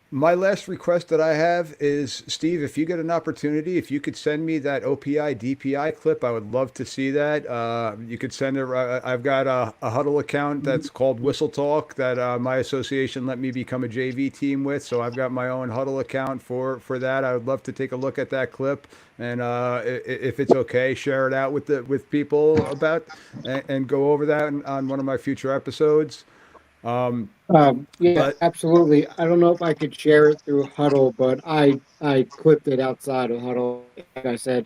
my last request that I have is, Steve, if you get an opportunity, if you could send me that OPI DPI clip, I would love to see that. You could send it. I've got a huddle account that's called Whistle Talk that my association let me become a JV team with. So I've got my own huddle account for that. I would love to take a look at that clip, and if it's okay, share it out with people and go over that on one of my future episodes. Yeah, But absolutely. I don't know if I could share it through Huddle, but I clipped it outside of Huddle. Like I said,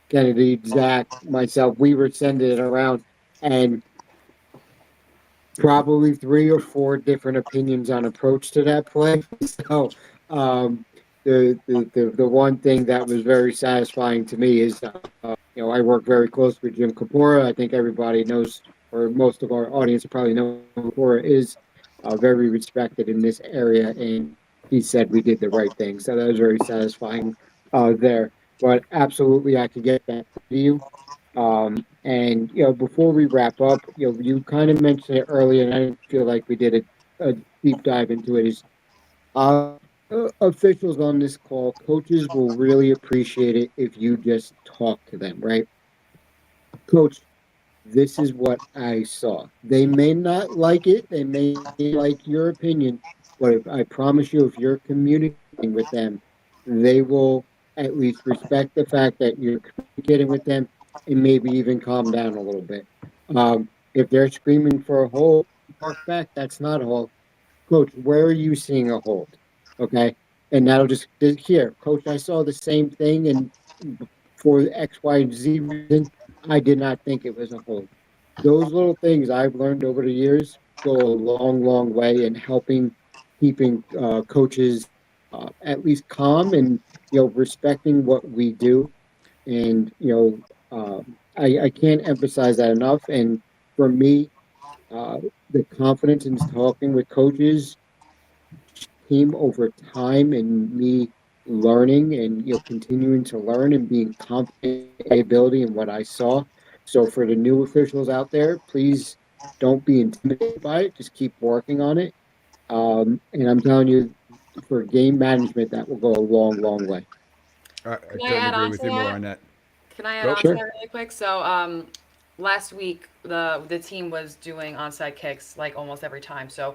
Kennedy, Zach, myself, we were sending it around, and probably 3 or 4 different opinions on approach to that play. So, the one thing that was very satisfying to me is, I work very close with Jim Kapora. I think everybody knows, or most of our audience probably know who Kapora is. Very respected in this area, and he said we did the right thing. So that was very satisfying there. But absolutely, I could get that to you. And before we wrap up, you kind of mentioned it earlier, and I didn't feel like we did a deep dive into it. Is officials on this call, coaches will really appreciate it if you just talk to them, right? Coach, this is what I saw. They may not like it. They may like your opinion, but I promise you, if you're communicating with them, they will at least respect the fact that you're communicating with them and maybe even calm down a little bit. If they're screaming for a hold, bark back. That's not a hold. Coach, where are you seeing a hold? Okay. And that'll just here, coach, I saw the same thing, and for X, Y, and Z reason, I did not think it was a hold. Those little things I've learned over the years go a long, long way in helping keeping coaches at least calm and respecting what we do. And I can't emphasize that enough. And for me, the confidence in talking with coaches came over time, and me learning and continuing to learn and being confident in my ability and what I saw. So for the new officials out there, please Don't be intimidated by it. Just keep working on it. And I'm telling you, for game management, that will go a long, long way. I Can I couldn't add agree on with to you more that? on that. Can I add Go. on to Sure. that really quick? So, last week the team was doing onside kicks like almost every time. So,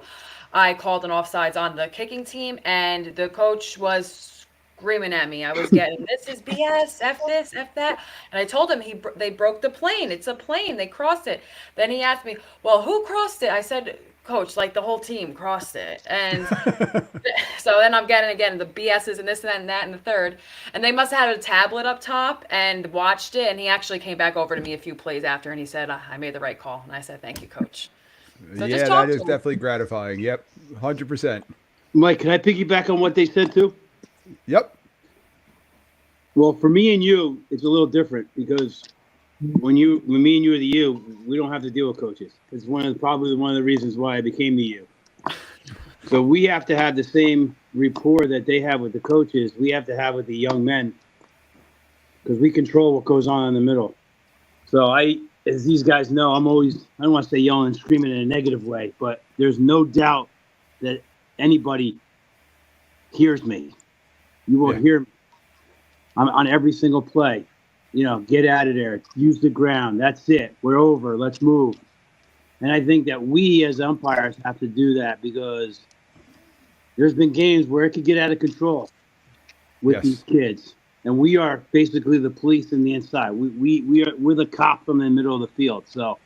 I called an offsides on the kicking team, and the coach was screaming at me. I was getting this is BS, f this, f that, and I told him they broke the plane. It's a plane. They crossed it. Then he asked me, "Well, who crossed it?" I said, "Coach, like the whole team crossed it." And so then I'm getting again the BSs and this and that and the third. And they must have had a tablet up top and watched it. And he actually came back over to me a few plays after and he said, I made the right call. And I said, thank you, coach. So just Yeah, that talk is to him. definitely gratifying. Yep, 100%. Mike, can I piggyback on what they said too? Yep. Well, for me and you, it's a little different because when me and you are the you, we don't have to deal with coaches. It's probably one of the reasons why I became the you. So we have to have the same rapport that they have with the coaches. We have to have with the young men because we control what goes on in the middle. So as these guys know, I don't want to say yelling and screaming in a negative way, but there's no doubt that anybody hears me. You will hear me. I'm on every single play. Get out of there. Use the ground. That's it. We're over. Let's move. And I think that we as umpires have to do that because there's been games where it could get out of control with these kids. And we are basically the police in the inside. We're the cop from the middle of the field. So,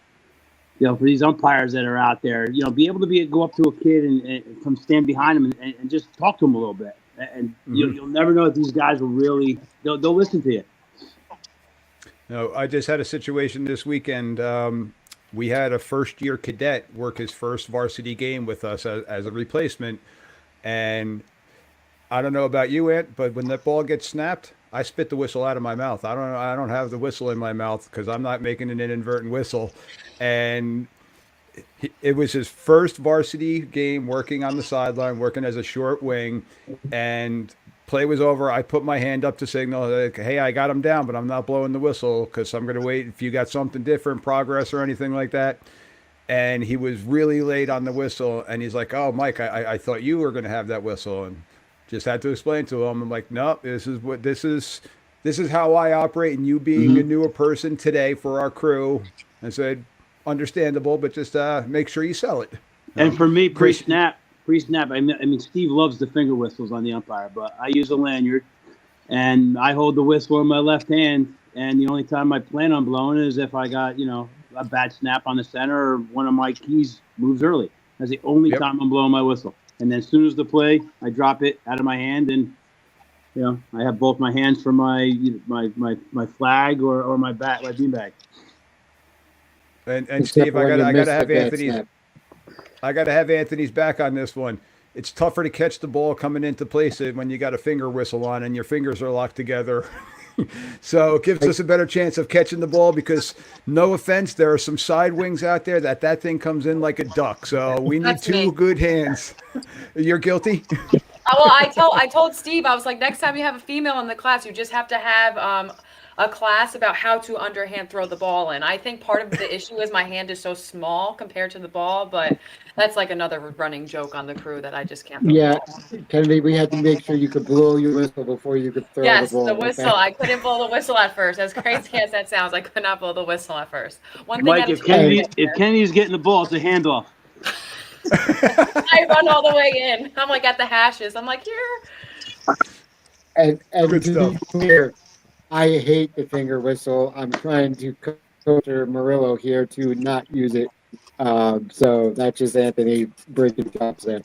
for these umpires that are out there, be able to go up to a kid and come stand behind him and just talk to him a little bit. And you'll never know if these guys will really, they'll listen to you. No, I just had a situation this weekend. We had a first-year cadet work his first varsity game with us as a replacement. And I don't know about you, Ant, but when that ball gets snapped, I spit the whistle out of my mouth. I don't have the whistle in my mouth because I'm not making an inadvertent whistle. And it was his first varsity game working on the sideline, working as a short wing, and play was over. I put my hand up to signal, like, hey, I got him down, but I'm not blowing the whistle because I'm going to wait if you got something different, progress or anything like that. And he was really late on the whistle, and he's like, oh, Mike, I thought you were going to have that whistle. And just had to explain to him. I'm like, no, this is how I operate, and you being a newer person today for our crew. I said, understandable, but just make sure you sell it. And for me, pre-snap, I mean, Steve loves the finger whistles on the umpire, but I use a lanyard, and I hold the whistle in my left hand, and the only time I plan on blowing is if I got, a bad snap on the center or one of my keys moves early. That's the only time I'm blowing my whistle. And then as soon as the play, I drop it out of my hand, and I have both my hands for my flag or my beanbag. And Steve, I gotta have Anthony's back on this one. It's tougher to catch the ball coming into place when you got a finger whistle on and your fingers are locked together. So it gives us a better chance of catching the ball because, no offense, there are some side wings out there that thing comes in like a duck. So we need That's two me. good hands. You're guilty? Well, I told Steve, I was like, next time you have a female in the class, you just have to have a class about how to underhand throw the ball in. I think part of the issue is my hand is so small compared to the ball, but that's like another running joke on the crew that I just can't throw Yeah, the ball. Kennedy, we had to make sure you could blow your whistle before you could throw Yes, the ball. the okay? whistle. I couldn't blow the whistle at first. As crazy as that sounds, I could not blow the whistle at first. One thing Mike, at a if time. Kennedy's getting the ball, it's a handoff. I run all the way in. I'm like at the hashes. I'm like, here. And Good to stuff. be clear, I hate the finger whistle. I'm trying to coach Murillo here to not use it. So that's just Anthony breaking jobs there.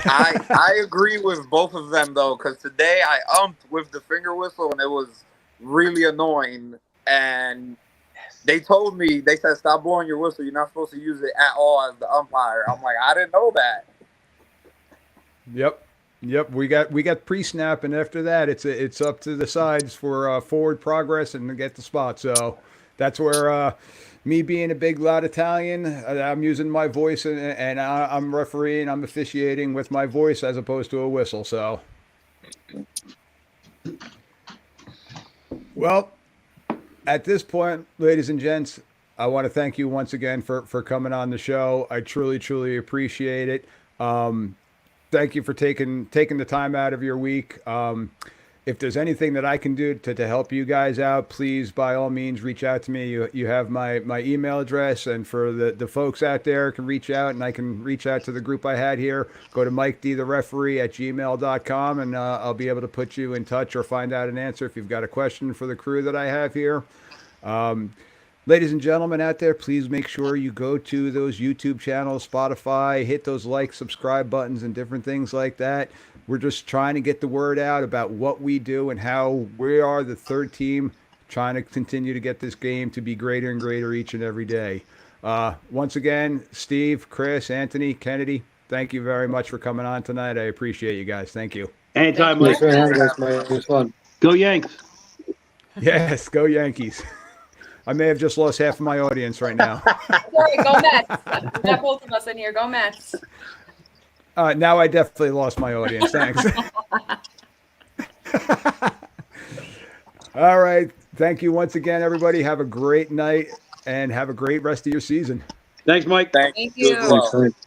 I agree with both of them though, because today I umped with the finger whistle and it was really annoying. And they told me, they said, stop blowing your whistle. You're not supposed to use it at all as the umpire. I'm like, I didn't know that. Yep. We got pre-snap, and after that, it's up to the sides for forward progress and to get the spot. So that's where me being a big loud Italian, I'm using my voice and I'm refereeing, I'm officiating with my voice as opposed to a whistle. So, well, at this point, ladies and gents, I want to thank you once again for coming on the show. I truly appreciate it. Thank you for taking the time out of your week. If there's anything that I can do to help you guys out, please, by all means, reach out to me. You have my email address, and for the folks out there can reach out, and I can reach out to the group I had here. Go to MikeDTheReferee@gmail.com, and I'll be able to put you in touch or find out an answer if you've got a question for the crew that I have here. Ladies and gentlemen out there, please make sure you go to those YouTube channels, Spotify, hit those like, subscribe buttons, and different things like that. We're just trying to get the word out about what we do and how we are the third team trying to continue to get this game to be greater and greater each and every day. Once again, Steve, Chris, Anthony, Kennedy, thank you very much for coming on tonight. I appreciate you guys. Thank you. Anytime, Thanks Mike. for having us, Mike. It was fun. Go Yanks. Yes, go Yankees. I may have just lost half of my audience right now. Sorry, go Mets. We got both of us in here. Go Mets. Now I definitely lost my audience. Thanks. All right. Thank you once again, everybody. Have a great night and have a great rest of your season. Thanks, Mike. Thank Thank you. you. as well. Thanks, Mike.